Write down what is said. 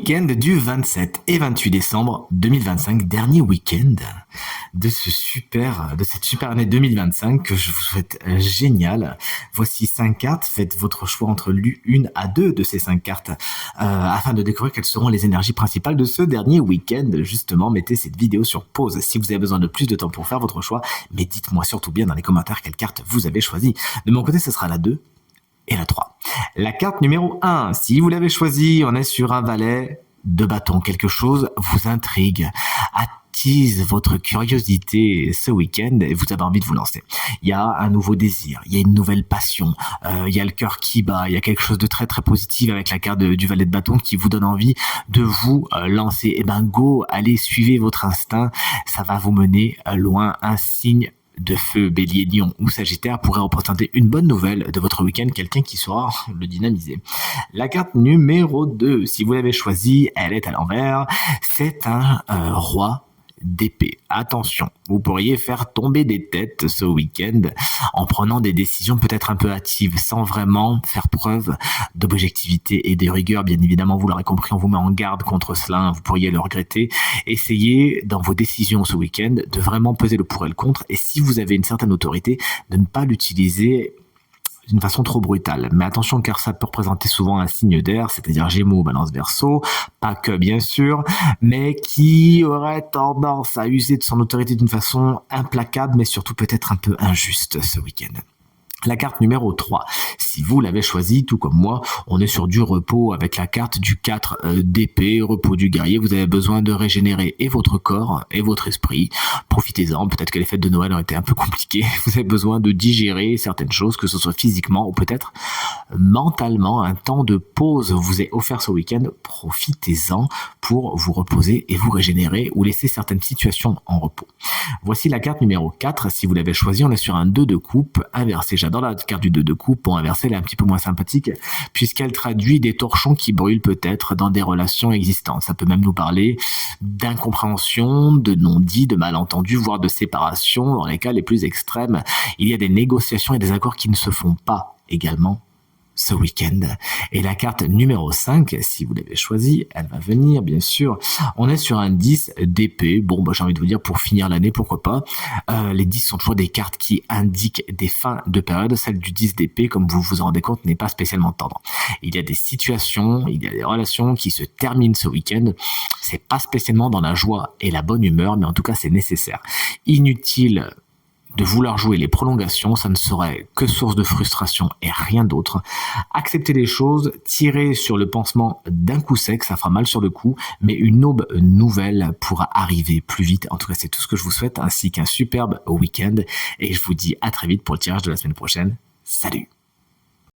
week-end du 27 et 28 décembre 2025, dernier week-end de cette super année 2025 que je vous souhaite géniale. Voici 5 cartes, faites votre choix entre l'une à deux de ces 5 cartes afin de découvrir quelles seront les énergies principales de ce dernier week-end. Justement, mettez cette vidéo sur pause si vous avez besoin de plus de temps pour faire votre choix, mais dites-moi surtout bien dans les commentaires quelle carte vous avez choisie. De mon côté, ce sera la 2 et la 3. La carte numéro 1, si vous l'avez choisie, on est sur un valet de bâton. Quelque chose vous intrigue, attise votre curiosité ce week-end et vous avez envie de vous lancer. Il y a un nouveau désir, il y a une nouvelle passion, il y a le cœur qui bat, il y a quelque chose de très très positif avec la carte du valet de bâton qui vous donne envie de vous lancer. Et ben go, allez, suivez votre instinct, ça va vous mener loin. Un signe de feu, bélier, lion ou sagittaire pourrait représenter une bonne nouvelle de votre week-end, quelqu'un qui saura le dynamiser. La carte numéro 2, si vous l'avez choisie, elle est à l'envers, c'est un roi d'épée. Attention, vous pourriez faire tomber des têtes ce week-end en prenant des décisions peut-être un peu hâtives, sans vraiment faire preuve d'objectivité et de rigueur. Bien évidemment, vous l'aurez compris, on vous met en garde contre cela, vous pourriez le regretter. Essayez dans vos décisions ce week-end de vraiment peser le pour et le contre, et si vous avez une certaine autorité, de ne pas l'utiliser d'une façon trop brutale. Mais attention, car ça peut représenter souvent un signe d'air, c'est-à-dire Gémeaux, Balance, Verseau, pas que bien sûr, mais qui aurait tendance à user de son autorité d'une façon implacable, mais surtout peut-être un peu injuste ce week-end. La carte numéro 3, si vous l'avez choisie, tout comme moi, on est sur du repos avec la carte du 4 d'épée, repos du guerrier. Vous avez besoin de régénérer et votre corps et votre esprit. Profitez-en, peut-être que les fêtes de Noël ont été un peu compliquées. Vous avez besoin de digérer certaines choses, que ce soit physiquement ou peut-être mentalement. Un temps de pause vous est offert ce week-end. Profitez-en pour vous reposer et vous régénérer ou laisser certaines situations en repos. Voici la carte numéro 4, si vous l'avez choisie, on est sur un 2 de coupe inversé. Dans la carte du 2 de coupe, pour inverser, elle est un petit peu moins sympathique puisqu'elle traduit des torchons qui brûlent peut-être dans des relations existantes. Ça peut même nous parler d'incompréhension, de non-dit, de malentendus, voire de séparation. Dans les cas les plus extrêmes, il y a des négociations et des accords qui ne se font pas également ce week-end. Et la carte numéro 5, si vous l'avez choisie, elle va venir, bien sûr. On est sur un 10 d'épée. Bon, j'ai envie de vous dire, pour finir l'année, pourquoi pas. Les 10 sont toujours des cartes qui indiquent des fins de période. Celle du 10 d'épée, comme vous vous en rendez compte, n'est pas spécialement tendre. Il y a des situations, il y a des relations qui se terminent ce week-end. C'est pas spécialement dans la joie et la bonne humeur, mais en tout cas, c'est nécessaire. Inutile de vouloir jouer les prolongations, ça ne serait que source de frustration et rien d'autre. Acceptez les choses, tirez sur le pansement d'un coup sec, ça fera mal sur le coup, mais une aube nouvelle pourra arriver plus vite. En tout cas, c'est tout ce que je vous souhaite, ainsi qu'un superbe week-end, et je vous dis à très vite pour le tirage de la semaine prochaine. Salut!